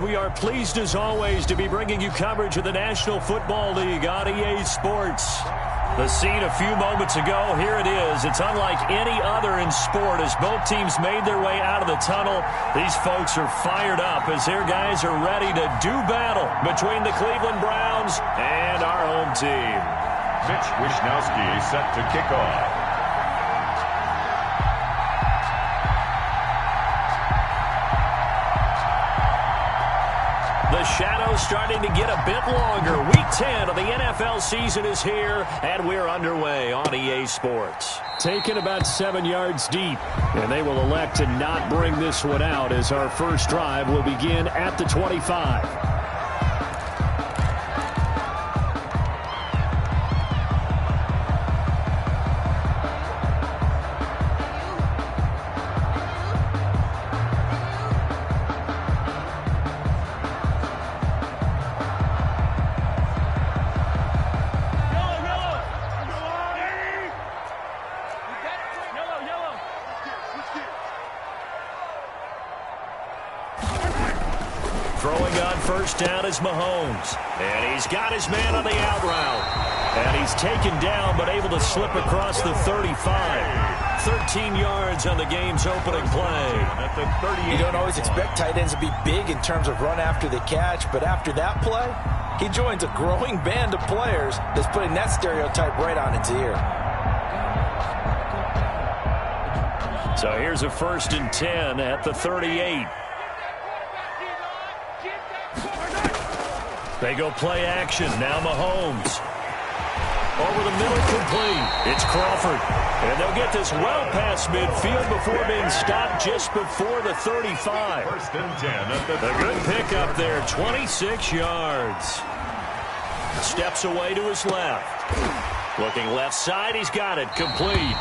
We are pleased as always to be bringing you coverage of the National Football League on EA Sports. The scene a few moments ago, here it is. It's unlike any other in sport as both teams made their way out of the tunnel. These folks are fired up as their guys are ready to do battle between the Cleveland Browns and our home team. Mitch Wishnowsky set to kick off. The shadow's starting to get a bit longer. Week 10 of the NFL season is here, and we're underway on EA Sports. Taken about 7 yards deep, and they will elect to not bring this one out as our first drive will begin at the 25. Throwing on first down is Mahomes. And he's got his man on the out route. And he's taken down but able to slip across the 35. 13 yards on the game's opening play. You don't always expect tight ends to be big in terms of run after the catch, but after that play, he joins a growing band of players that's putting that stereotype right on its ear. So here's a 1st and 10 at the 38. They go play action. Now Mahomes. Over the middle, complete. It's Crawford. And they'll get this well past midfield before being stopped just before the 35. 1st and 10 at the A good pickup there, 26 yards. Steps away to his left. Looking left side, he's got it, complete.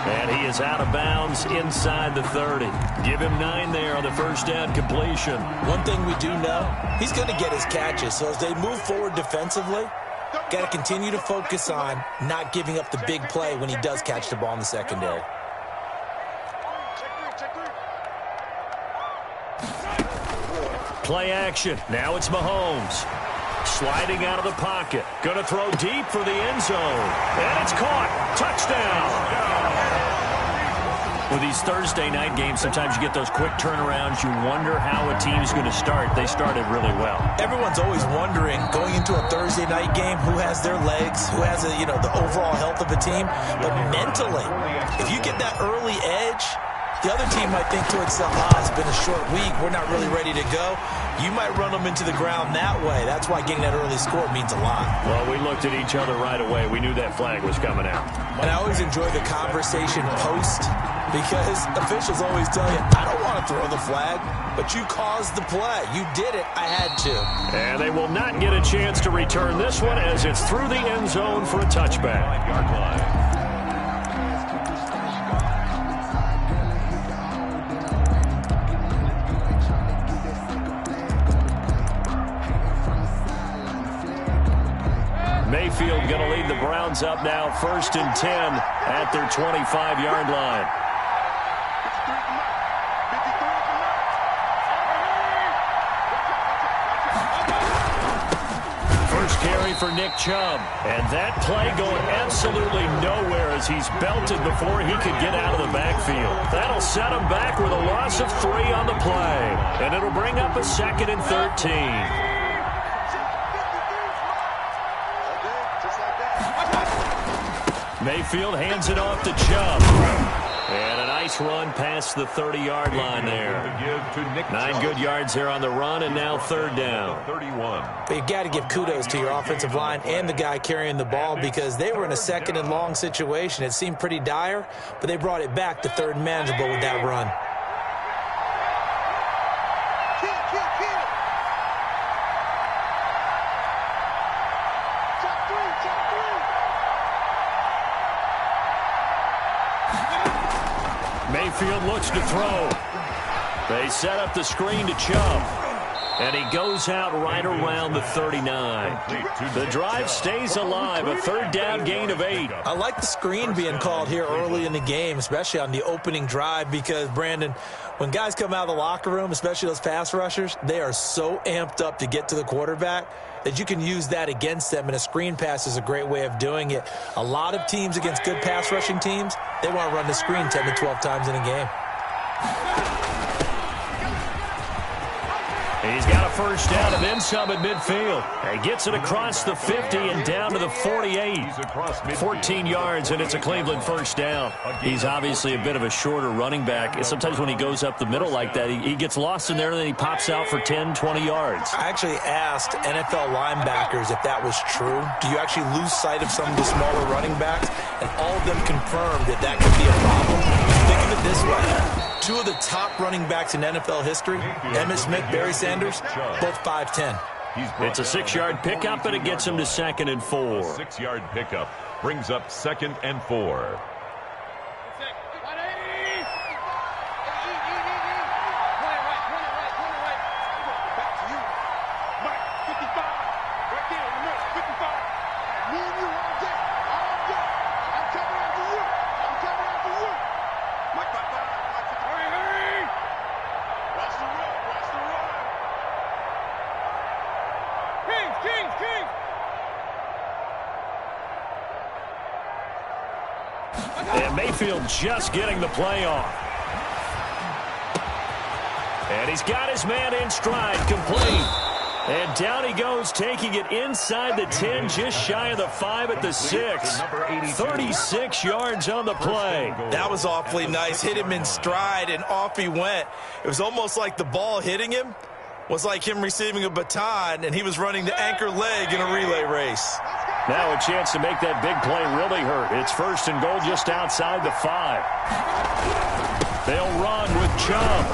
And he is out of bounds inside the 30. Give him 9 there on the first down completion. One thing we do know, he's going to get his catches. So as they move forward defensively, got to continue to focus on not giving up the big play when he does catch the ball in the secondary. Play action. Now it's Mahomes. Sliding out of the pocket. Going to throw deep for the end zone. And it's caught. Touchdown. With these Thursday night games, sometimes you get those quick turnarounds. You wonder how a team's going to start. They started really well. Everyone's always wondering, going into a Thursday night game, who has their legs, who has the overall health of a team. But mentally, if you get that early edge, the other team might think to itself, it's been a short week, we're not really ready to go. You might run them into the ground that way. That's why getting that early score means a lot. Well, we looked at each other right away. We knew that flag was coming out. And I always enjoy the conversation post because officials always tell you, I don't want to throw the flag, but you caused the play. You did it. I had to. And they will not get a chance to return this one as it's through the end zone for a touchback. Mayfield going to lead the Browns up now, 1st and 10 at their 25-yard line. First carry for Nick Chubb. And that play going absolutely nowhere as he's belted before he could get out of the backfield. That'll set him back with a loss of 3 on the play. And it'll bring up a 2nd and 13. Mayfield hands it off to Chubb. And a nice run past the 30-yard line there. 9 good yards there on the run, and now 3rd down. But you've got to give kudos to your offensive line and the guy carrying the ball because they were in a 2nd and long situation. It seemed pretty dire, but they brought it back to 3rd and manageable with that run. Mayfield looks to throw. They set up the screen to Chubb. And he goes out right around the 39. The drive stays alive, a third down gain of 8. I like the screen being called here early in the game, especially on the opening drive, because, Brandon, when guys come out of the locker room, especially those pass rushers, they are so amped up to get to the quarterback that you can use that against them, and a screen pass is a great way of doing it. A lot of teams against good pass rushing teams, they want to run the screen 10 to 12 times in a game. He's got a first down and then some at midfield. He gets it across the 50 and down to the 48. 14 yards, and it's a Cleveland first down. He's obviously a bit of a shorter running back. Sometimes when he goes up the middle like that, he gets lost in there, and then he pops out for 10, 20 yards. I actually asked NFL linebackers if that was true. Do you actually lose sight of some of the smaller running backs? And all of them confirmed that that could be a problem. Think of it this way. Two of the top running backs in NFL history, Emmitt Smith, Barry Sanders, both 5'10". It's a 6-yard pickup, and it gets him to 2nd and 4. 6-yard pickup brings up 2nd and 4. And Mayfield just getting the play off. And he's got his man in stride, complete. And down he goes, taking it inside the 10, just shy of the 5 at the 6. 36 yards on the play. That was awfully nice. Hit him in stride, and off he went. It was almost like the ball hitting him was like him receiving a baton, and he was running the anchor leg in a relay race. Now a chance to make that big play really hurt. It's 1st and goal just outside the 5. They'll run with Chubb.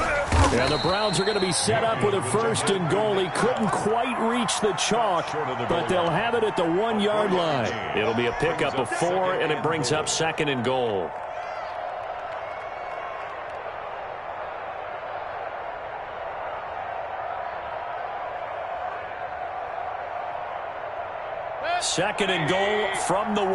And the Browns are going to be set up with a 1st and goal. He couldn't quite reach the chalk, but they'll have it at the 1-yard line. It'll be a pickup of 4, and it brings up 2nd and goal. Second and goal from the 1.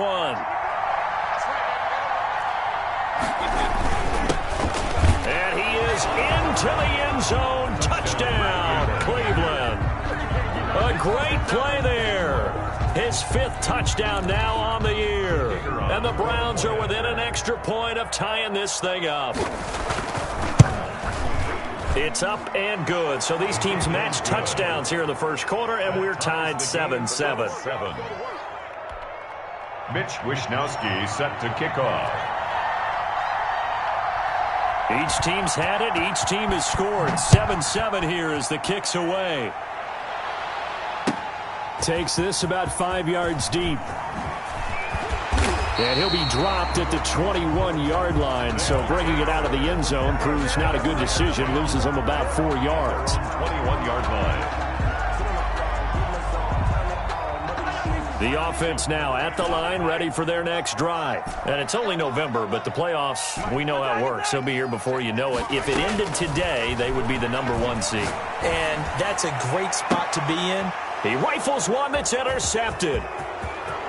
And he is into the end zone. Touchdown, Cleveland. A great play there. His 5th touchdown now on the year. And the Browns are within an extra point of tying this thing up. It's up and good. So these teams match touchdowns here in the first quarter, and we're tied 7-7. Mitch Wishnowsky set to kick off. Each team's had it. Each team has scored. 7-7 here as the kick's away. Takes this about 5 yards deep. And he'll be dropped at the 21-yard line, so bringing it out of the end zone proves not a good decision. Loses him about 4 yards. 21-yard line. The offense now at the line, ready for their next drive. And it's only November, but the playoffs, we know how it works. They'll be here before you know it. If it ended today, they would be the #1 seed. And that's a great spot to be in. He rifles one that's intercepted.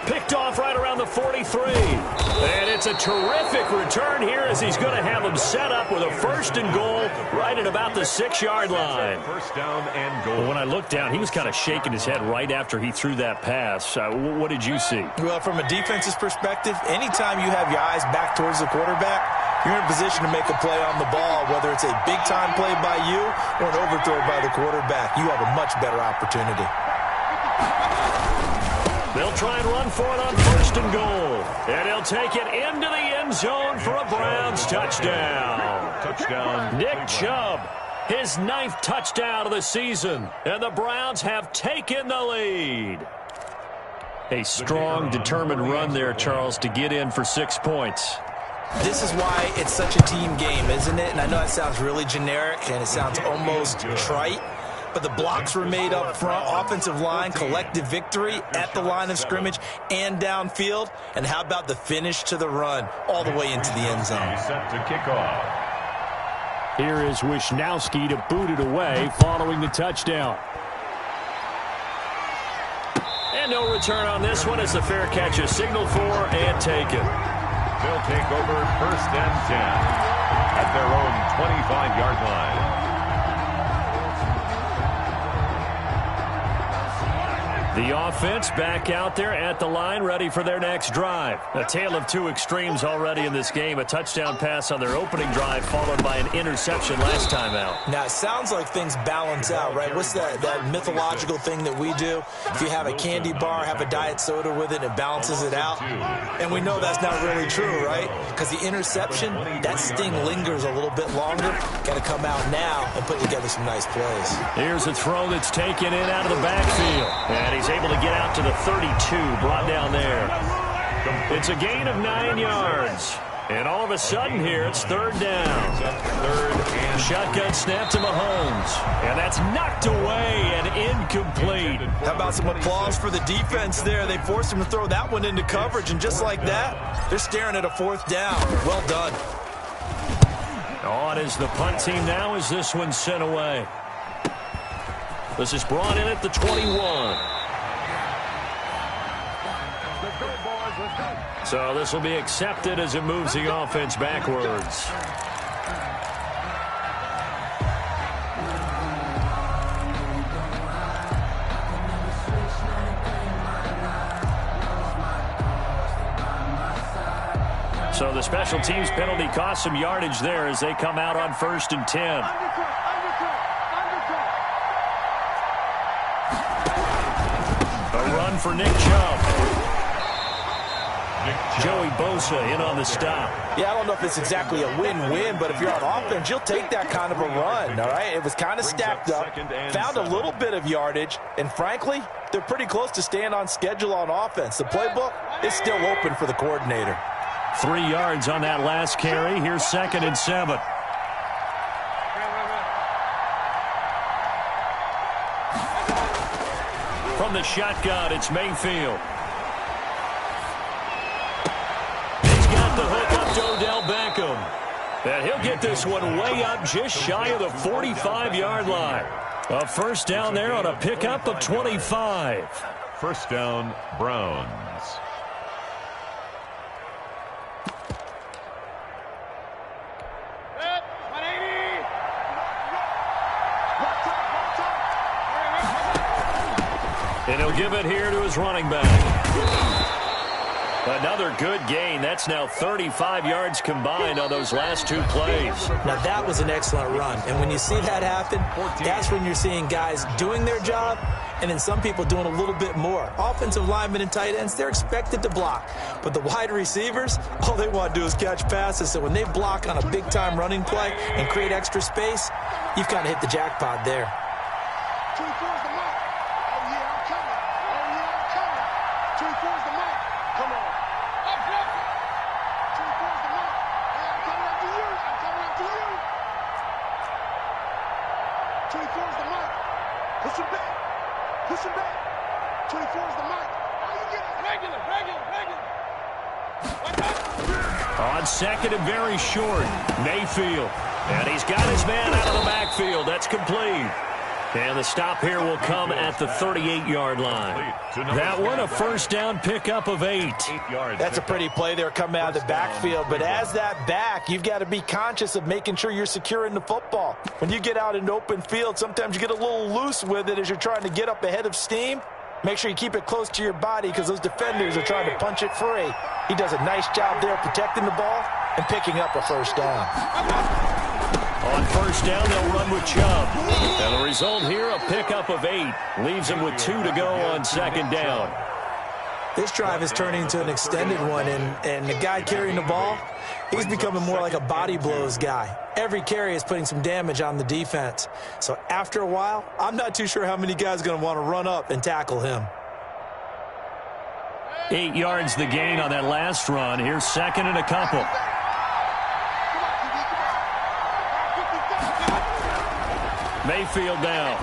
Picked off right around the 43. And it's a terrific return here as he's going to have him set up with a 1st and goal right at about the 6-yard line. 1st down and goal. When I looked down, he was kind of shaking his head right after he threw that pass. What did you see? Well, from a defense's perspective, anytime you have your eyes back towards the quarterback, you're in a position to make a play on the ball, whether it's a big-time play by you or an overthrow by the quarterback. You have a much better opportunity. They'll try and run for it on 1st and goal. And he'll take it into the end zone for a Browns touchdown. Touchdown. Nick Chubb, his 9th touchdown of the season. And the Browns have taken the lead. A strong, determined run there, Charles, to get in for 6 points. This is why it's such a team game, isn't it? And I know it sounds really generic and it sounds almost trite. But the blocks were made up front, offensive line, collective victory at the line of scrimmage and downfield. And how about the finish to the run all the way into the end zone? Set to kick off. Here is Wishnowsky to boot it away following the touchdown. no return on this one as the fair catch is signaled for and taken. They'll take over 1st and 10 at their own 25-yard line. The offense back out there at the line, ready for their next drive. A tale of two extremes already in this game. A touchdown pass on their opening drive, followed by an interception last time out. Now, it sounds like things balance out, right? What's that mythological thing that we do? If you have a candy bar, have a diet soda with it, it balances it out. And we know that's not really true, right? Because the interception, that sting lingers a little bit longer. Got to come out now and put together some nice plays. Here's a throw that's taken in out of the backfield. And he's able to get out to the 32, brought down there. It's a gain of 9 yards. And all of a sudden here, it's 3rd down. Shotgun snap to Mahomes. And that's knocked away and incomplete. How about some applause for the defense there? They forced him to throw that one into coverage, and just like that, they're staring at a 4th down. Well done. On is the punt team now as this one's sent away. This is brought in at the 21. So this will be accepted as it moves the offense backwards. So the special teams penalty cost some yardage there as they come out on 1st and 10. A run for Nick Chubb. Joey Bosa in on the stop. Yeah, I don't know if it's exactly a win-win, but if you're on offense, you'll take that kind of a run, all right? It was kind of stacked up, found a little bit of yardage, and frankly, they're pretty close to staying on schedule on offense. The playbook is still open for the coordinator. 3 yards on that last carry. Here's 2nd and 7. From the shotgun, it's Mayfield. The hook up to Odell Beckham. And he'll get this one way up just shy of the 45-yard line. A 1st down there on a pickup of 25. 1st down, Browns. And he'll give it here to his running back. Another good gain. That's now 35 yards combined on those last 2 plays. Now, that was an excellent run. And when you see that happen, that's when you're seeing guys doing their job and then some people doing a little bit more. Offensive linemen and tight ends, they're expected to block. But the wide receivers, all they want to do is catch passes. So when they block on a big-time running play and create extra space, you've kind of hit the jackpot there. On 2nd and very short, Mayfield. And he's got his man out of the backfield. That's complete. And the stop here will come at the 38-yard line. That one, a 1st down pickup of 8. That's a pretty play there coming out of the backfield. But as that back, you've got to be conscious of making sure you're securing the football. When you get out in open field, sometimes you get a little loose with it as you're trying to get up ahead of steam. Make sure you keep it close to your body because those defenders are trying to punch it free. He does a nice job there protecting the ball and picking up a 1st down. On 1st down, they'll run with Chubb. And the result here, a pickup of 8. Leaves him with 2 to go on 2nd down. This drive is turning into an extended one, and the guy carrying the ball, he's becoming more like a body blows guy. Every carry is putting some damage on the defense. So after a while, I'm not too sure how many guys are going to want to run up and tackle him. 8 yards the gain on that last run. Here's 2nd and a couple. Mayfield now.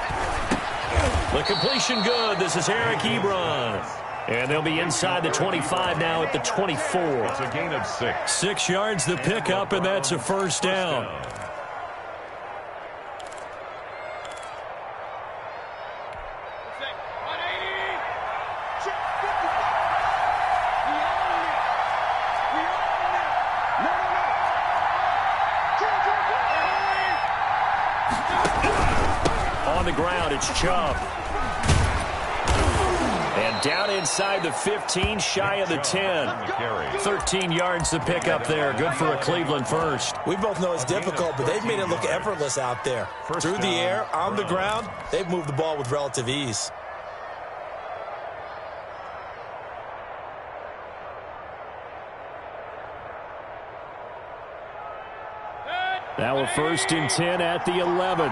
The completion good. This is Eric Ebron. And they'll be inside the 25 now at the 24. It's a gain of 6. 6 yards the pickup, and that's a 1st down. On the ground, it's Chubb. And down inside the 15, shy of the 10. 13 yards to pick up there. Good for a Cleveland first. We both know it's difficult, but they've made it look effortless out there. Through the air, on the ground, they've moved the ball with relative ease. Now a 1st and 10 at the 11.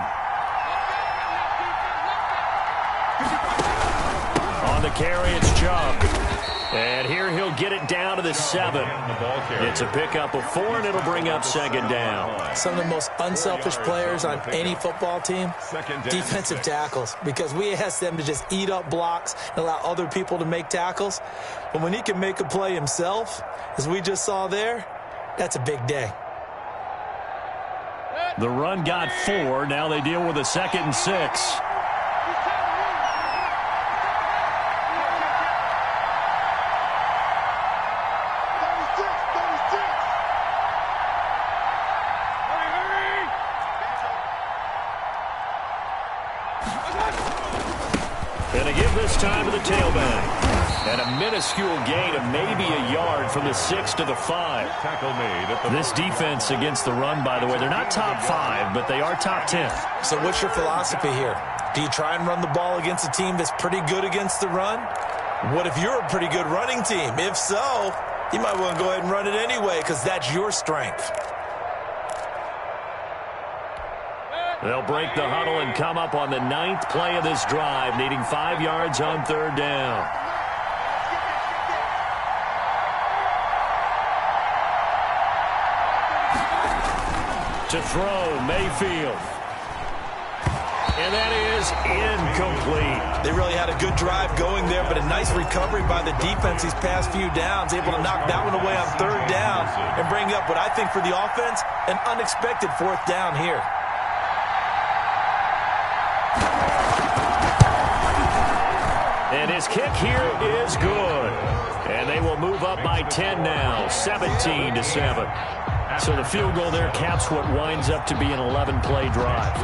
On the carry, it's Chubb. And here he'll get it down to the 7. It's a pickup of 4, and it'll bring up 2nd down. Some of the most unselfish players on any football team, defensive tackles, because we ask them to just eat up blocks and allow other people to make tackles. But when he can make a play himself, as we just saw there, that's a big day. The run got 4. Now they deal with a 2nd and 6. And they give this time to the tailback. And a minuscule gain of maybe a yard from the 6 to the 5. Tackle made at the This defense against the run, by the way, they're not top 5, but they are top 10. So what's your philosophy here? Do you try and run the ball against a team that's pretty good against the run? What if you're a pretty good running team? If so, you might want to go ahead and run it anyway because that's your strength. They'll break the huddle and come up on the 9th play of this drive, needing 5 yards on 3rd down. To throw, Mayfield. And that is incomplete. They really had a good drive going there, but a nice recovery by the defense these past few downs, able to knock that one away on 3rd down and bring up what I think for the offense, an unexpected 4th down here. And his kick here is good. And they will move up by 10 now, 17-7. So the field goal there caps what winds up to be an 11-play drive.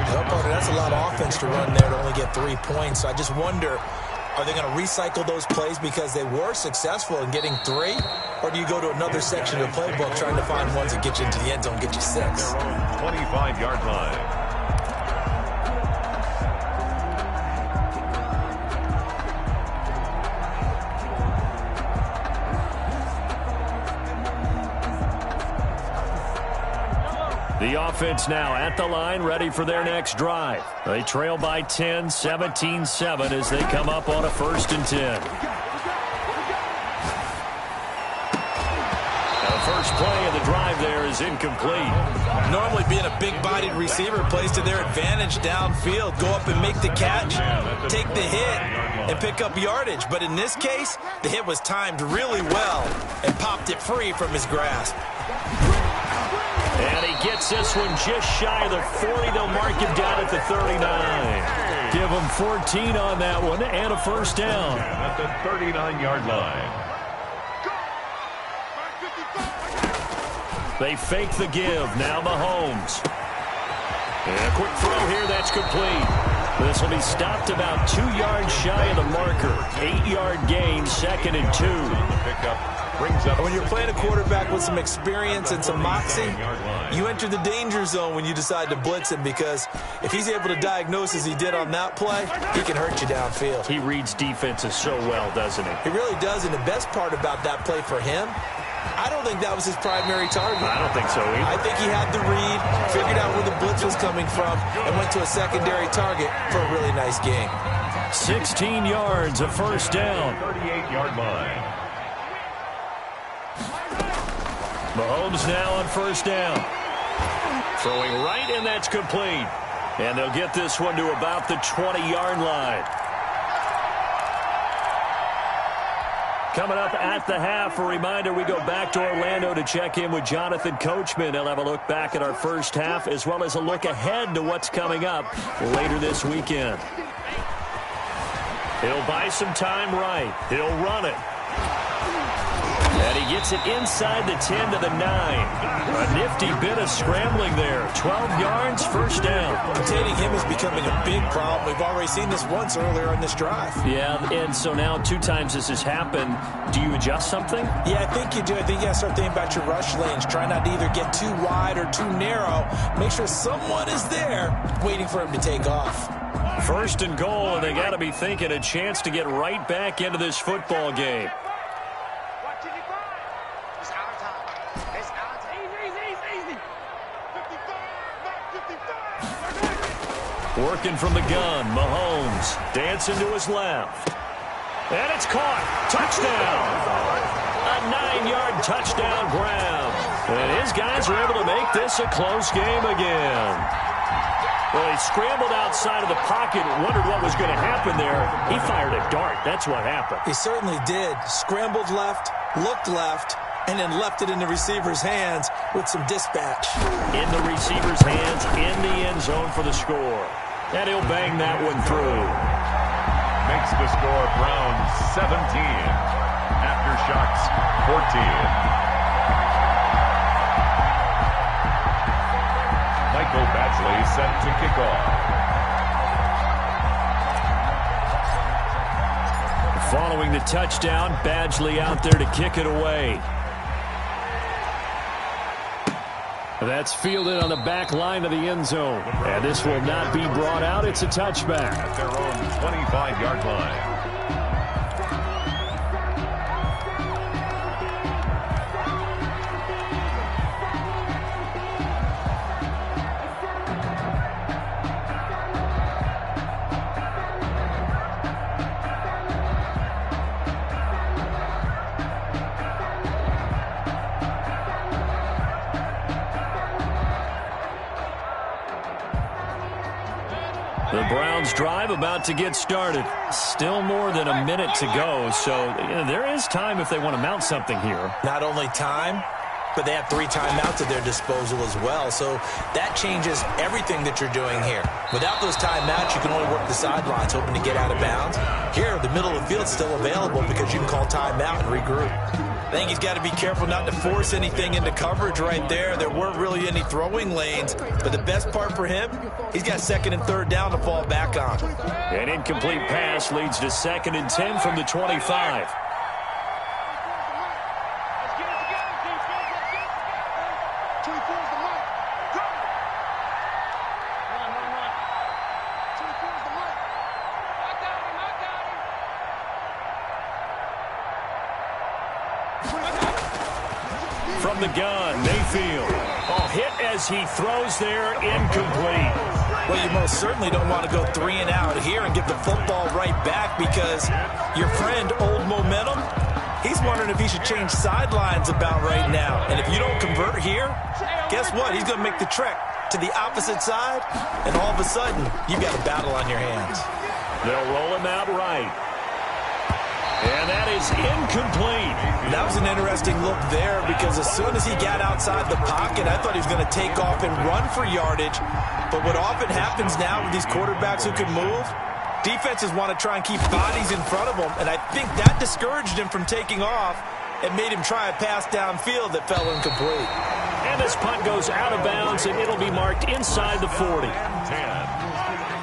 That's a lot of offense to run there to only get 3 points. So I just wonder, are they going to recycle those plays because they were successful in getting 3? Or do you go to another section of the playbook trying to find ones that get you into the end zone, get you 6? their own 25-yard line. The offense now at the line, ready for their next drive. They trail by 10, 17-7 as they come up on a 1st and 10. Now the first play of the drive there is incomplete. Normally being a big-bodied receiver plays to their advantage downfield. Go up and make the catch, take the hit, and pick up yardage. But in this case, the hit was timed really well and popped it free from his grasp. And he gets this one just shy of the 40. They'll mark him down at the 39. Give him 14 on that one and a 1st down. At the 39-yard line. They fake the give. Now Mahomes. And a quick throw here. That's complete. This will be stopped about 2 yards shy of the marker. 8-yard gain, 2nd and 2. When you're playing a quarterback with some experience and some moxie, you enter the danger zone when you decide to blitz him, because if he's able to diagnose as he did on that play, he can hurt you downfield. He reads defenses so well, doesn't he? He really does, and the best part about that play for him, I don't think that was his primary target. I don't think so either. I think he had the read, figured out where the blitz was coming from, and went to a secondary target for a really nice game. 16 yards, a 1st down. 38-yard line. Mahomes now on 1st down. Throwing right, and that's complete. And they'll get this one to about the 20-yard line. Coming up at the half, a reminder, we go back to Orlando to check in with Jonathan Coachman. He'll have a look back at our first half, as well as a look ahead to what's coming up later this weekend. He'll buy some time right. He'll run it. And he gets it inside the 10 to the 9. A nifty bit of scrambling there. 12 yards, first down. Containing him is becoming a big problem. We've already seen this once earlier in this drive. Yeah, and so now 2 times this has happened. Do you adjust something? Yeah, I think you do. I think you got to start thinking about your rush lanes. Try not to either get too wide or too narrow. Make sure someone is there waiting for him to take off. First and goal, and they got to be thinking a chance to get right back into this football game. Working from the gun, Mahomes dancing to his left. And it's caught. Touchdown. A 9-yard touchdown grab. And his guys are able to make this a close game again. Well, he scrambled outside of the pocket and wondered what was going to happen there. He fired a dart. That's what happened. He certainly did. Scrambled left, looked left, and then left it in the receiver's hands with some dispatch. In the receiver's hands, in the end zone for the score. And he'll bang that one through. Makes the score Browns 17. Aftershocks 14. Michael Badgley set to kick off. Following the touchdown, Badgley out there to kick it away. That's fielded on the back line of the end zone. And this will not be brought out. It's a touchback. At their own 25-yard line. The Browns drive about to get started. Still more than a minute to go, so there is time if they want to mount something here. Not only time, but they have 3 timeouts at their disposal as well, so that changes everything that you're doing here. Without those timeouts, you can only work the sidelines, hoping to get out of bounds. Here, the middle of the field is still available because you can call timeout and regroup. I think he's got to be careful not to force anything into coverage right there. There weren't really any throwing lanes, but the best part for him, he's got 2nd and 3rd down to fall back on. An incomplete pass leads to 2nd and 10 from the 25. From the gun, Mayfield. Oh, hit as he throws there, incomplete. Well, you most certainly don't want to go 3 and out here and get the football right back because your friend, Old Momentum, he's wondering if he should change sidelines about right now. And if you don't convert here, guess what? He's going to make the trek to the opposite side, and all of a sudden, you've got a battle on your hands. They'll roll him out right. And that is incomplete. That was an interesting look there because as soon as he got outside the pocket, I thought he was going to take off and run for yardage. But what often happens now with these quarterbacks who can move, defenses want to try and keep bodies in front of them, and I think that discouraged him from taking off and made him try a pass downfield that fell incomplete. And this punt goes out of bounds, and it'll be marked inside the 40.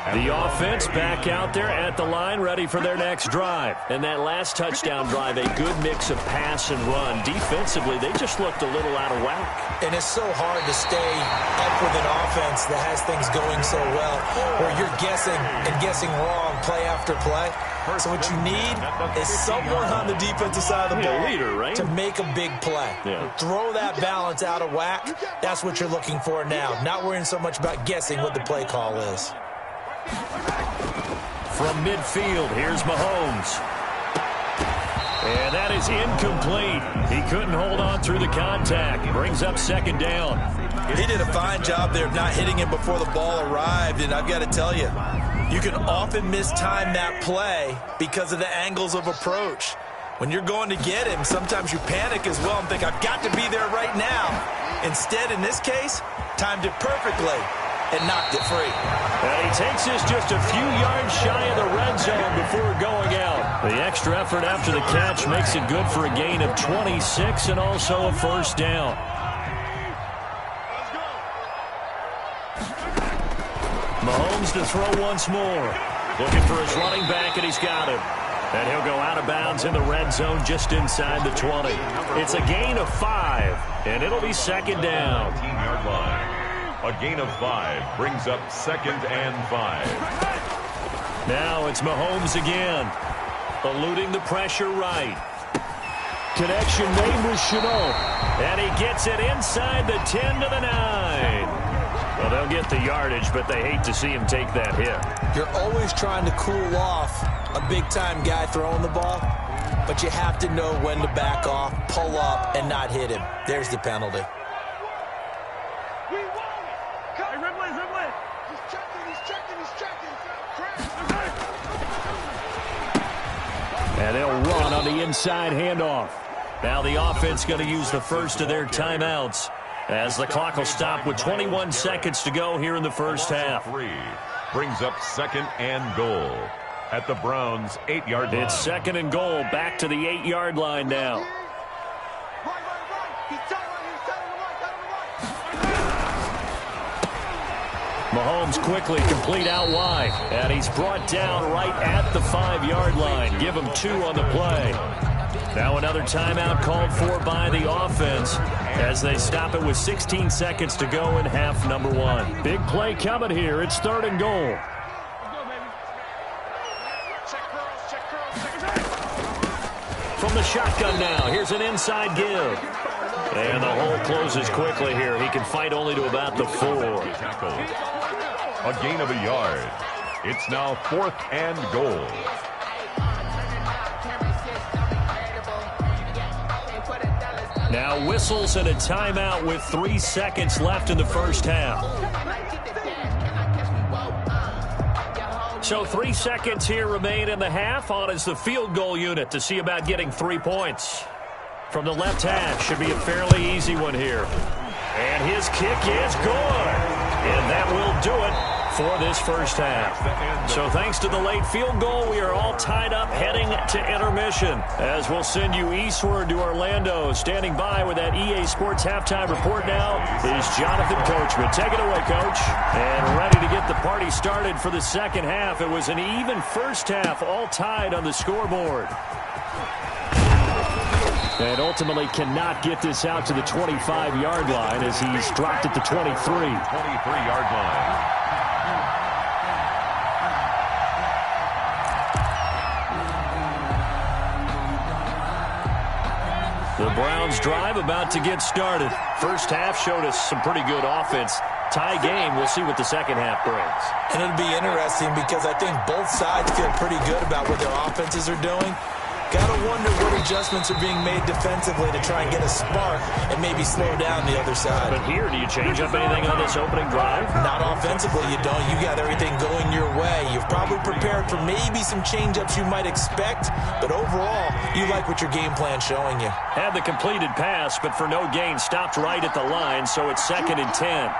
The offense back out there at the line, ready for their next drive. And that last touchdown drive, a good mix of pass and run. Defensively, they just looked a little out of whack. And it's so hard to stay up with an offense that has things going so well, where you're guessing and guessing wrong play after play. So what you need is someone on the defensive side of the ball leader, right? to make a big play. Yeah. Throw that balance out of whack. That's what you're looking for now. Not worrying so much about guessing what the play call is. From midfield, here's Mahomes. And that is incomplete. He couldn't hold on through the contact. Brings up 2nd down. He did a fine job there of not hitting him before the ball arrived, and I've got to tell you, you can often mistime that play because of the angles of approach. When you're going to get him, sometimes you panic as well and think, I've got to be there right now. Instead, in this case, timed it perfectly and knocked it free. And he takes this just a few yards shy of the red zone before going out. The extra effort after the catch makes it good for a gain of 26 and also a first down. Mahomes to throw once more. Looking for his running back, and he's got him. And he'll go out of bounds in the red zone just inside the 20. It's a gain of 5, and it'll be second down. 15-yard line. A gain of 5 brings up second and 5. Now it's Mahomes again. Eluding the pressure right. Connection made with Chenault. And he gets it inside the 10 to the 9. Well, they'll get the yardage, but they hate to see him take that hit. You're always trying to cool off a big-time guy throwing the ball, but you have to know when to back off, pull up, and not hit him. There's the penalty. And they'll run on the inside handoff. Now the offense going to use the first of their timeouts as the clock will stop with 21 seconds to go here in the first half. 3 brings up second and goal at the Browns' 8-yard line. It's second and goal, back to the 8-yard line now. Mahomes quickly complete out wide, and he's brought down right at the 5-yard line. Give him 2 on the play. Now another timeout called for by the offense as they stop it with 16 seconds to go in half number 1. Big play coming here. It's third and goal. From the shotgun now, here's an inside give. And the hole closes quickly here. He can fight only to about the 4. A gain of a yard. It's now 4th and goal. Now whistles and a timeout with 3 seconds left in the first half. So 3 seconds here remain in the half. On is the field goal unit to see about getting 3 points. From the left hash, should be a fairly easy one here. And his kick is good. And that will do it for this first half. So thanks to the late field goal, we are all tied up heading to intermission. As we'll send you eastward to Orlando. Standing by with that EA Sports halftime report now is Jonathan Coachman. Take it away, Coach. And ready to get the party started for the second half. It was an even first half, all tied on the scoreboard. And ultimately cannot get this out to the 25-yard line as he's dropped at the 23. 23-yard line. The Browns drive about to get started. First half showed us some pretty good offense. Tie game, we'll see what the second half brings. And it'll be interesting because I think both sides feel pretty good about what their offenses are doing. Gotta wonder what adjustments are being made defensively to try and get a spark and maybe slow down the other side. But here, do you change up anything on this opening drive? Not offensively, you don't. You got everything going your way. You've probably prepared for maybe some change-ups you might expect, but overall, you like what your game plan's showing you. Had the completed pass, but for no gain, stopped right at the line, so it's 2nd and 10.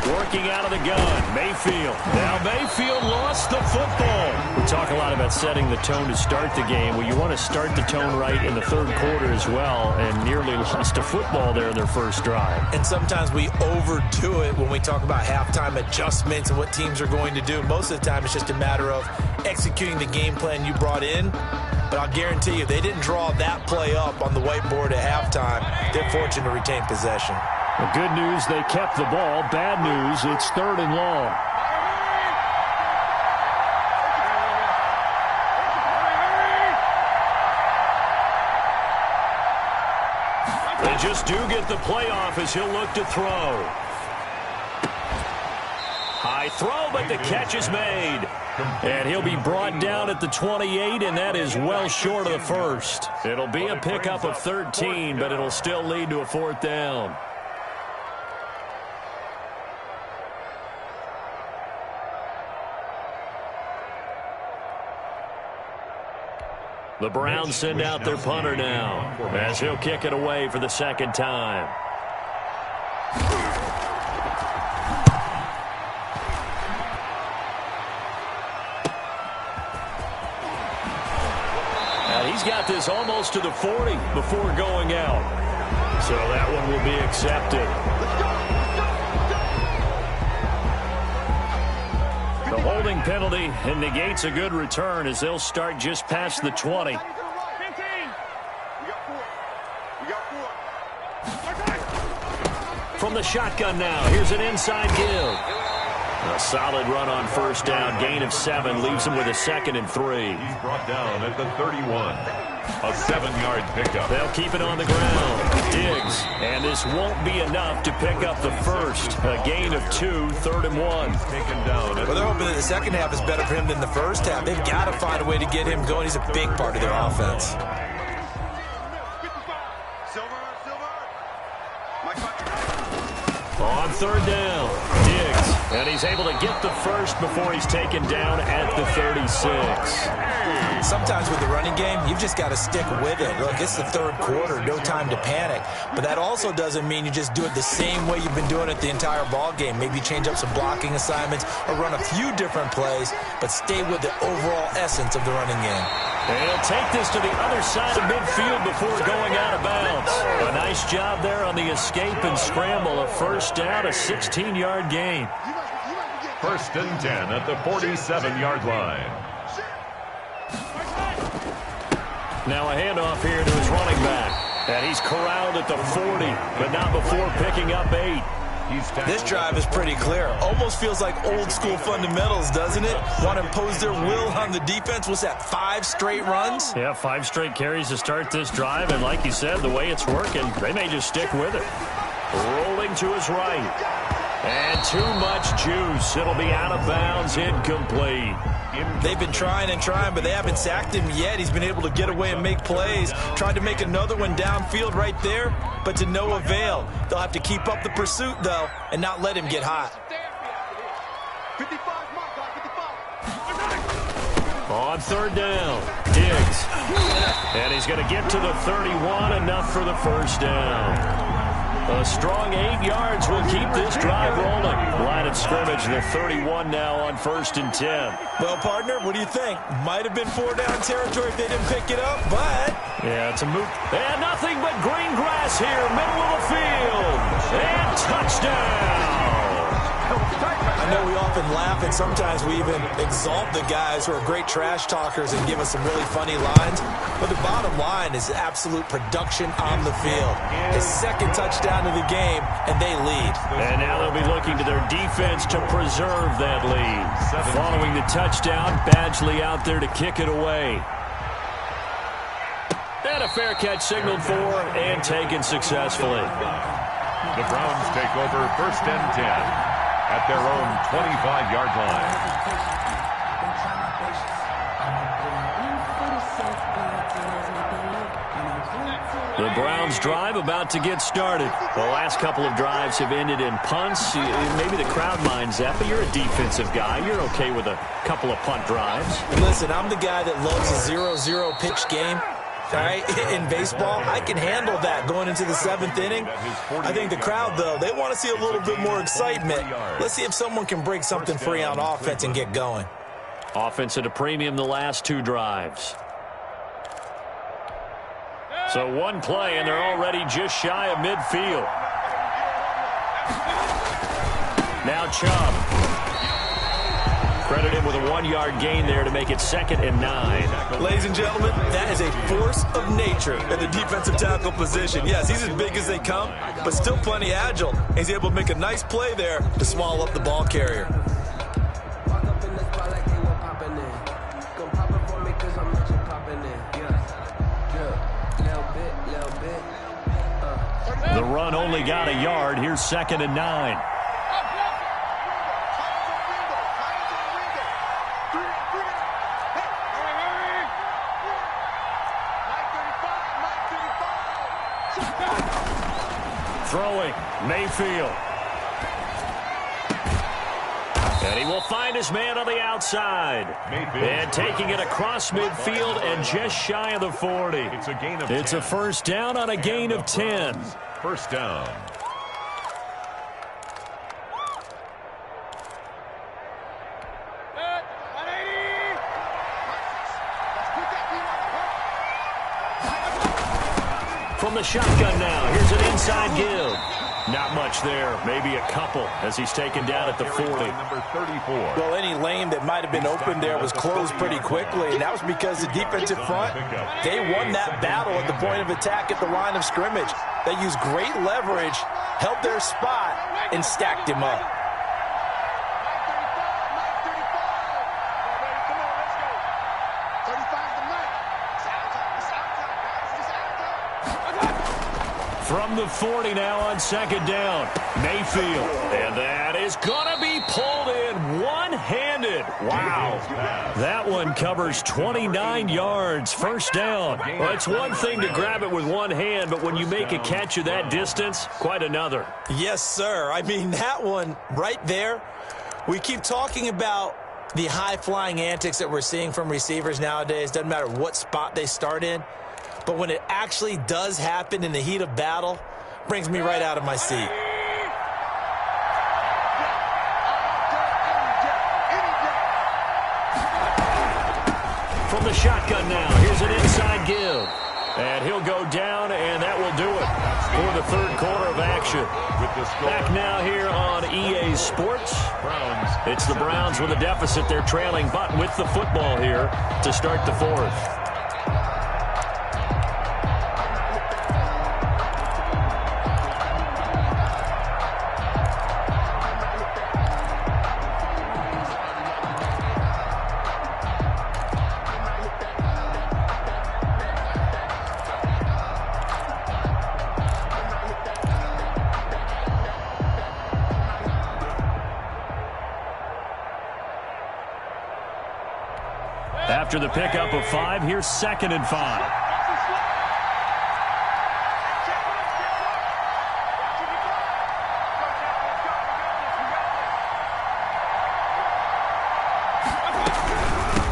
Working out of the gun, Mayfield. Now Mayfield lost the football. We talk a lot about setting the tone to start the game. Well, you want to start the tone right in the third quarter as well, and nearly lost a football there in their first drive. And sometimes we overdo it when we talk about halftime adjustments and what teams are going to do. Most of the time, it's just a matter of executing the game plan you brought in. But I'll guarantee you, they didn't draw that play up on the whiteboard at halftime. They're fortunate to retain possession. The good news, they kept the ball. Bad news, it's 3rd and long. They just do get the playoff as he'll look to throw. High throw, but the catch is made. And he'll be brought down at the 28, and that is well short of the first. It'll be a pickup of 13, but it'll still lead to a 4th down. The Browns send out their punter now, as he'll kick it away for the second time. And he's got this almost to the 40 before going out. So that one will be accepted. The holding penalty and negates a good return as they'll start just past the 20. From the shotgun now, here's an inside give. A solid run on first down. Gain of 7 leaves him with a 2nd and 3. He's brought down at the 31. A 7-yard pickup. They'll keep it on the ground. Diggs. And this won't be enough to pick up the first. A gain of 2, 3rd and 1. Taken down. Well, they're hoping that the second half is better for him than the first half. They've got to find a way to get him going. He's a big part of their offense. On 3rd down, Diggs. And he's able to get the first before he's taken down at the 36. Sometimes with the running game, you've just got to stick with it. Look, it's the 3rd quarter, no time to panic. But that also doesn't mean you just do it the same way you've been doing it the entire ball game. Maybe change up some blocking assignments or run a few different plays, but stay with the overall essence of the running game. And he'll take this to the other side of midfield before going out of bounds. A nice job there on the escape and scramble. A first down, a 16-yard gain. 1st and 10 at the 47-yard line. Now a handoff here to his running back. And he's corralled at the 40, but not before picking up 8. This drive is pretty clear. Almost feels like old school fundamentals, doesn't it? Want to impose their will on the defense. What's that, 5 straight runs? Yeah, 5 straight carries to start this drive. And like you said, the way it's working, they may just stick with it. Rolling to his right. And too much juice. It'll be out of bounds, incomplete. They've been trying and trying, but they haven't sacked him yet. He's been able to get away and make plays. Tried to make another one downfield right there, but to no avail. They'll have to keep up the pursuit, though, and not let him get hot. On 3rd down, Diggs. And he's going to get to the 31, enough for the first down. A strong 8 yards will keep this drive rolling. Line of scrimmage, the 31 now on 1st and 10. Well, partner, what do you think? Might have been 4-down territory if they didn't pick it up, but... Yeah, it's a move. And nothing but green grass here, middle of the field. And touchdown. I know we often laugh, and sometimes we even exalt the guys who are great trash talkers and give us some really funny lines. But the bottom line is absolute production on the field. His 2nd touchdown of the game, and they lead. And now they'll be looking to their defense to preserve that lead. Following the touchdown, Badgley out there to kick it away. And a fair catch signaled for and taken successfully. The Browns take over 1st and 10. At their own 25-yard line. The Browns drive about to get started. The last couple of drives have ended in punts. Maybe the crowd minds that, but you're a defensive guy. You're okay with a couple of punt drives. Listen, I'm the guy that loves a 0-0 pitch game. All right, in baseball, I can handle that going into the 7th inning. I think the crowd, though, they want to see a little bit more excitement. Let's see if someone can break something free on offense and get going. Offense at a premium the last 2 drives. So one play, and they're already just shy of midfield. Now Chubb. Credit him with a 1-yard gain there to make it 2nd and 9. Ladies and gentlemen, that is a force of nature at the defensive tackle position. Yes, he's as big as they come, but still plenty agile. He's able to make a nice play there to swallow up the ball carrier. The run only got a yard. Here's 2nd and 9. Throwing, Mayfield. And he will find his man on the outside. And taking it across midfield and just shy of the 40. It's a gain of 10. It's a first down on a gain of 10. First down. From the shotgun now, here's an inside give. Not much there, maybe a couple as he's taken down at the 40. Number 34. Well, any lane that might have been open there was closed pretty quickly, and that was because the defensive front, they won that battle at the point of attack at the line of scrimmage. They used great leverage, held their spot, and stacked him up. From the 40 now on second down, Mayfield. And that is going to be pulled in one-handed. Wow. That one covers 29 yards, first down. Well, it's one thing to grab it with one hand, but when you make a catch of that distance, quite another. Yes, sir. I mean, that one right there, we keep talking about the high-flying antics that we're seeing from receivers nowadays. Doesn't matter what spot they start in. But when it actually does happen in the heat of battle, brings me right out of my seat. From the shotgun now, here's an inside give. And he'll go down, and that will do it for the third quarter of action. Back now here on EA Sports. It's the Browns with a deficit. They're trailing, but with the football here to start the fourth. After the pickup of 5, here's 2nd and 5.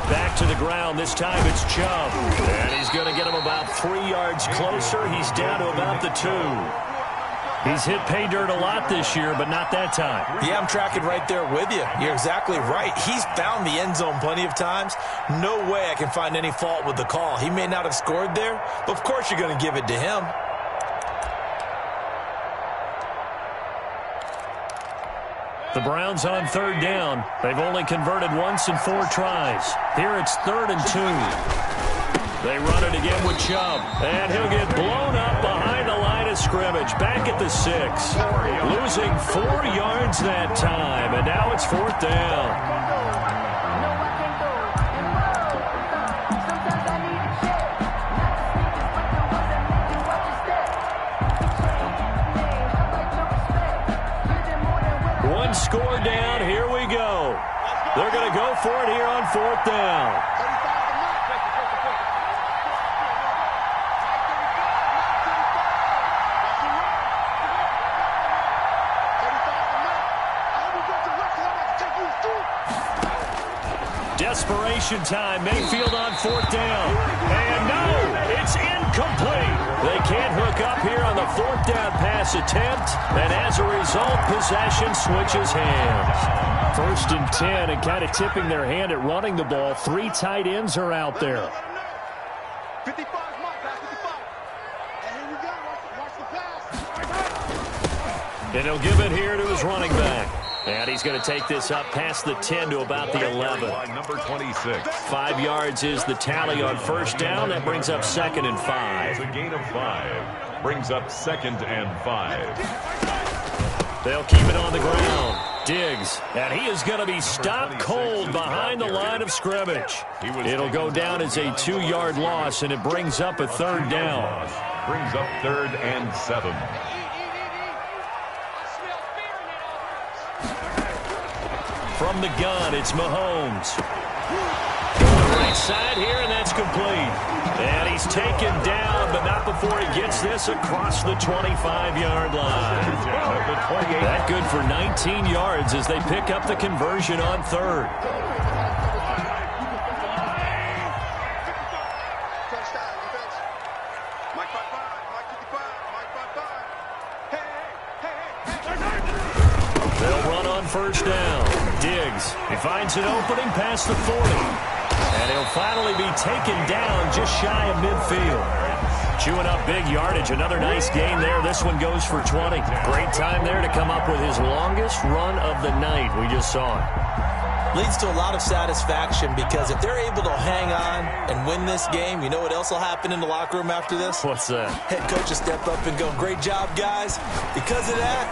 Back to the ground. This time it's Chubb. And he's going to get him about 3 yards closer. He's down to about the 2. He's hit pay dirt a lot this year, but not that time. Yeah, I'm tracking right there with you. You're exactly right. He's found the end zone plenty of times. No way I can find any fault with the call. He may not have scored there, but of course you're going to give it to him. The Browns on third down. They've only converted once in 4 tries. Here it's 3rd and 2. They run it again with Chubb. And he'll get blown up behind the line of scrimmage. Back at the 6. Losing 4 yards that time. And now it's 4th down. One score down. Here we go. They're going to go for it here on 4th down. Desperation time. Mayfield on 4th down. And no, it's incomplete. They can't hook up here on the 4th down pass attempt. And as a result, possession switches hands. 1st and 10, and kind of tipping their hand at running the ball. 3 tight ends are out there. 55, pass 55. And here we go. Watch the pass. And he'll give it here to his running back. And he's going to take this up past the 10 to about the 11. Number 26. 5 yards is the tally on 1st down. That brings up 2nd and 5. It's a gain of 5. Brings up 2nd and 5. They'll keep it on the ground. Diggs, and he is going to be stopped cold behind the line of scrimmage. It'll go down as a 2-yard loss, and it brings up a 3rd down. Brings up 3rd and 7. From the gun, it's Mahomes. Going right side here, and that's complete. And he's taken down, but not before he gets this across the 25-yard line. That good for 19 yards as they pick up the conversion on third. They'll run on first down. Diggs, he finds an opening past the 40. And he'll finally be taken down just shy of midfield. Chewing up big yardage. Another nice gain there. This one goes for 20. Great time there to come up with his longest run of the night. We just saw it. Leads to a lot of satisfaction because if they're able to hang on and win this game, you know what else will happen in the locker room after this? What's that? Head coach will step up and go, great job, guys. Because of that,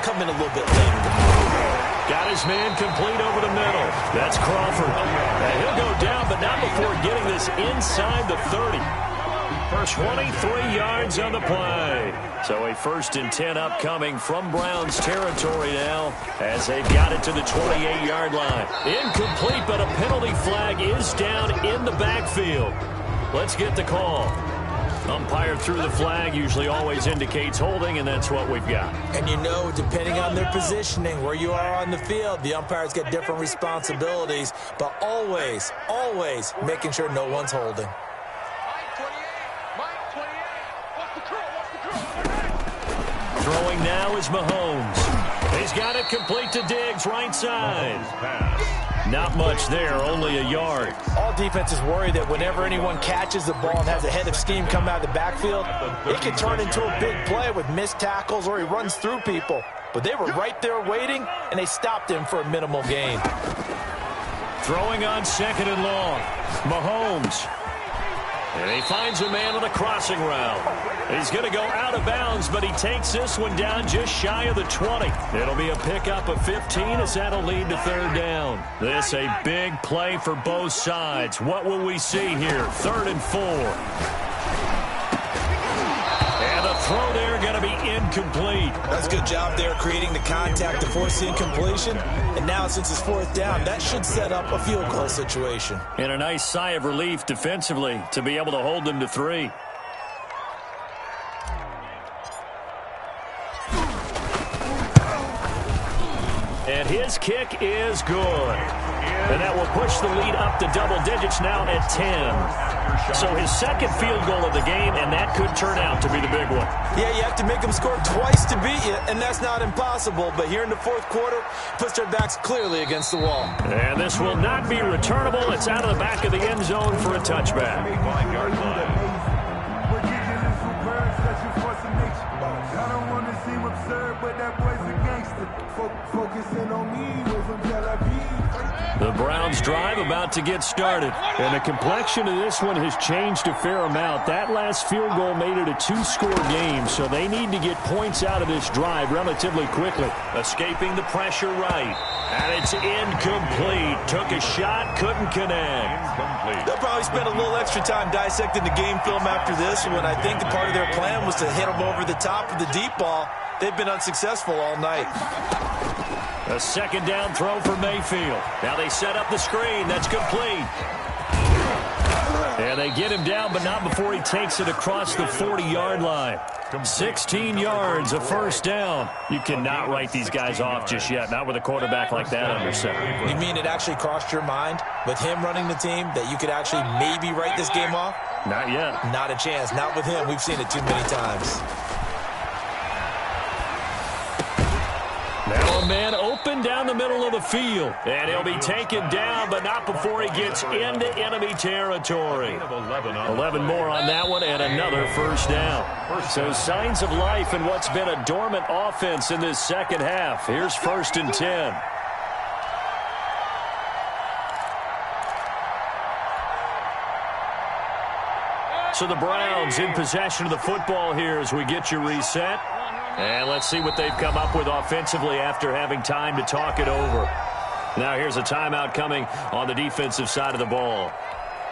come in a little bit later. Got his man complete over the middle. That's Crawford. And he'll go down, but not before getting this inside the 30. For 23 yards on the play. So a 1st and 10 upcoming from Browns territory now as they've got it to the 28-yard line. Incomplete, but a penalty flag is down in the backfield. Let's get the call. Umpire threw the flag, usually always indicates holding, and that's what we've got. And you know, depending on their positioning, where you are on the field, the umpires get different responsibilities, but always, always making sure no one's holding. Throwing now is Mahomes. He's got it complete to Diggs, right side. Not much there, only a yard. All defenses worry that whenever anyone catches the ball and has a head of steam come out of the backfield, it can turn into a big play with missed tackles or he runs through people. But they were right there waiting, and they stopped him for a minimal gain. Throwing on 2nd and long. Mahomes. And he finds a man on the crossing route. He's going to go out of bounds, but he takes this one down just shy of the 20. It'll be a pickup of 15 as that'll lead to 3rd down. This a big play for both sides. What will we see here? 3rd and 4. And the throw there going to be incomplete. That's a good job there creating the contact to force the incompletion. And now since it's 4th down, that should set up a field goal situation. And a nice sigh of relief defensively to be able to hold them to 3. And his kick is good. And that will push the lead up to double digits now at 10. So his 2nd field goal of the game, and that could turn out to be the big one. Yeah, you have to make them score twice to beat you, and that's not impossible. But here in the 4th quarter, puts their backs clearly against the wall. And this will not be returnable. It's out of the back of the end zone for a touchback. The Browns drive about to get started. And the complexion of this one has changed a fair amount. That last field goal made it a 2-score game, so they need to get points out of this drive relatively quickly. Escaping the pressure right. And it's incomplete. Took a shot, couldn't connect. They'll probably spend a little extra time dissecting the game film after this one. I think the part of their plan was to hit them over the top of the deep ball. They've been unsuccessful all night. A 2nd down throw for Mayfield. Now they set up the screen. That's complete. And they get him down, but not before he takes it across the 40-yard line. 16 yards, a 1st down. You cannot write these guys off just yet, not with a quarterback like that under center. You mean it actually crossed your mind with him running the team that you could actually maybe write this game off? Not yet. Not a chance. Not with him. We've seen it too many times. Now a man open down the middle of the field. And he'll be taken down, but not before he gets into enemy territory. 11 more on that one, and another 1st down. So signs of life in what's been a dormant offense in this 2nd half. Here's 1st and 10. So the Browns in possession of the football here as we get you reset. And let's see what they've come up with offensively after having time to talk it over. Now here's a timeout coming on the defensive side of the ball.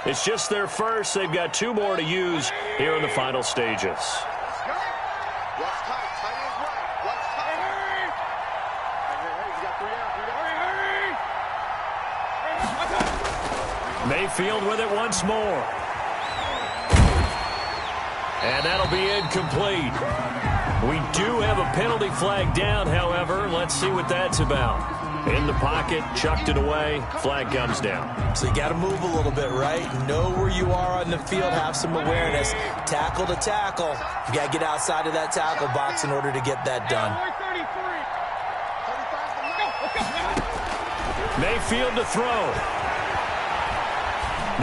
It's just their first. They've got 2 more to use here in the final stages. Mayfield with it once more. And that'll be incomplete. We do have a penalty flag down, however. Let's see what that's about. In the pocket, chucked it away, flag comes down. So you got to move a little bit, right? Know where you are on the field, have some awareness. Tackle to tackle. You got to get outside of that tackle box in order to get that done. Mayfield to throw.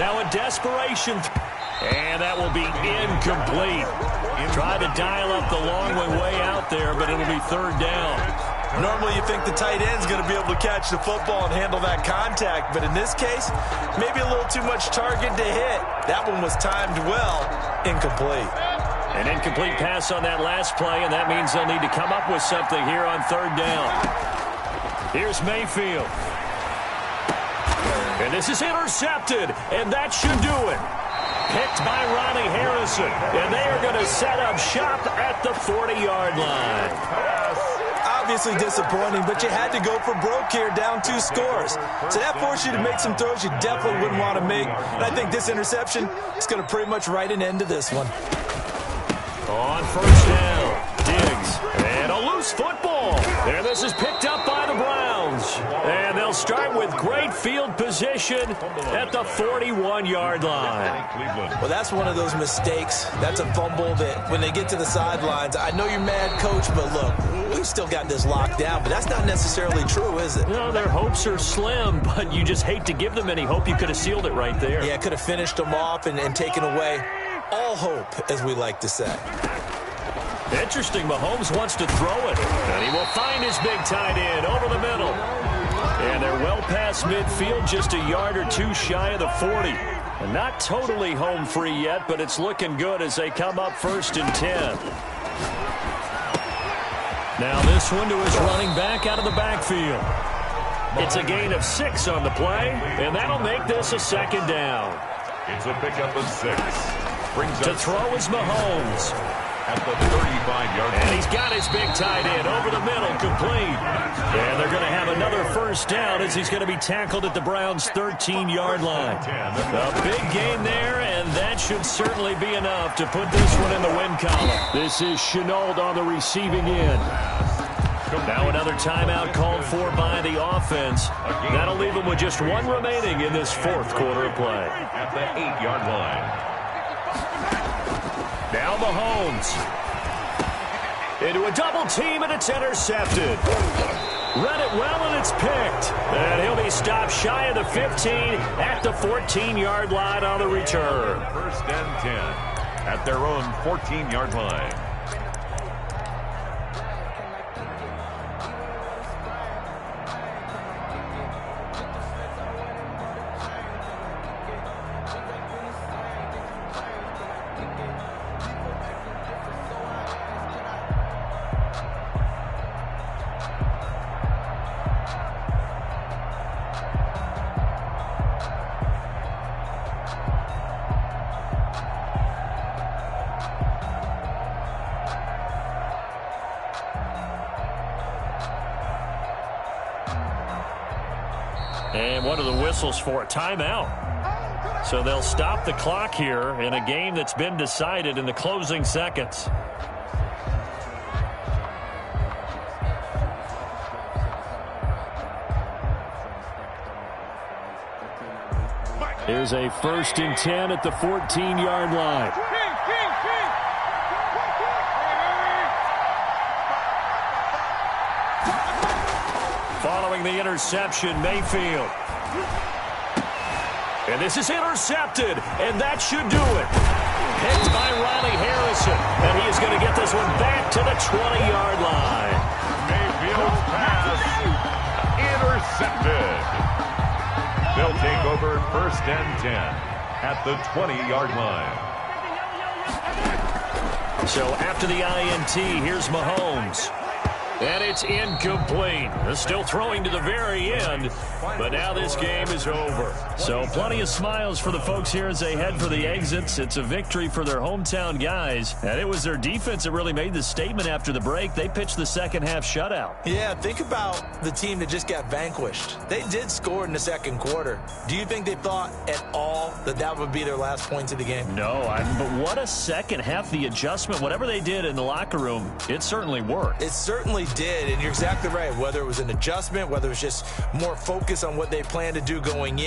Now a desperation. And that will be incomplete. Try to dial up the long way out there, but it'll be third down. Normally you think the tight end's going to be able to catch the football and handle that contact, but in this case, maybe a little too much target to hit. That one was timed well. Incomplete. An incomplete pass on that last play, and that means they'll need to come up with something here on third down. Here's Mayfield. And this is intercepted, and that should do it. Picked by Ronnie Harrison, and they are going to set up shop at the 40-yard line. Obviously disappointing, but you had to go for broke here, down 2 scores. So that forced you to make some throws you definitely wouldn't want to make. And I think this interception is going to pretty much write an end to this one. On first down, Diggs, and a loose football. And this is picked up by the Browns. And they'll start with great field position at the 41-yard line. Well, that's one of those mistakes. That's a fumble that when they get to the sidelines, I know you're mad, Coach, but look, we've still got this locked down. But that's not necessarily true, is it? No, their hopes are slim, but you just hate to give them any hope. You could have sealed it right there. Yeah, could have finished them off and taken away all hope, as we like to say. Interesting, Mahomes wants to throw it, and he will find his big tight end over the middle. And they're well past midfield, just a yard or two shy of the 40. And not totally home free yet, but it's looking good as they come up first and 10. Now this one to his running back out of the backfield. It's a gain of 6 on the play, and that'll make this a second down. It's a pickup of 6. To throw is Mahomes. At the 35-yard line. And he's got his big tight end over the middle, complete. And they're going to have another first down as he's going to be tackled at the Browns' 13-yard line. A big gain there, and that should certainly be enough to put this one in the win column. This is Chenault on the receiving end. Now another timeout called for by the offense. That'll leave them with just one remaining in this fourth quarter of play. At the 8-yard line. Now Mahomes. Into a double team, and it's intercepted. Read it well, and it's picked. And he'll be stopped shy of the 15 at the 14-yard line on the return. First and 10 at their own 14-yard line. And one of the whistles for a timeout. So they'll stop the clock here in a game that's been decided in the closing seconds. Here's a first and 10 at the 14-yard line. Following the interception, Mayfield. And this is intercepted, and that should do it. Picked by Ronnie Harrison, and he is going to get this one back to the 20-yard line. Mayfield's pass intercepted. They'll take over first and 10 at the 20-yard line. So after the INT, here's Mahomes. And it's incomplete. They're still throwing to the very end, but now this game is over. So plenty of smiles for the folks here as they head for the exits. It's a victory for their hometown guys, and it was their defense that really made the statement after the break. They pitched the second half shutout. Yeah, think about the team that just got vanquished. They did score in the second quarter. Do you think they thought at all that that would be their last points of the game? No, but what a second half. The adjustment, whatever they did in the locker room, it certainly worked. It certainly did, and you're exactly right. Whether it was an adjustment, whether it was just more focus on what they plan to do going in.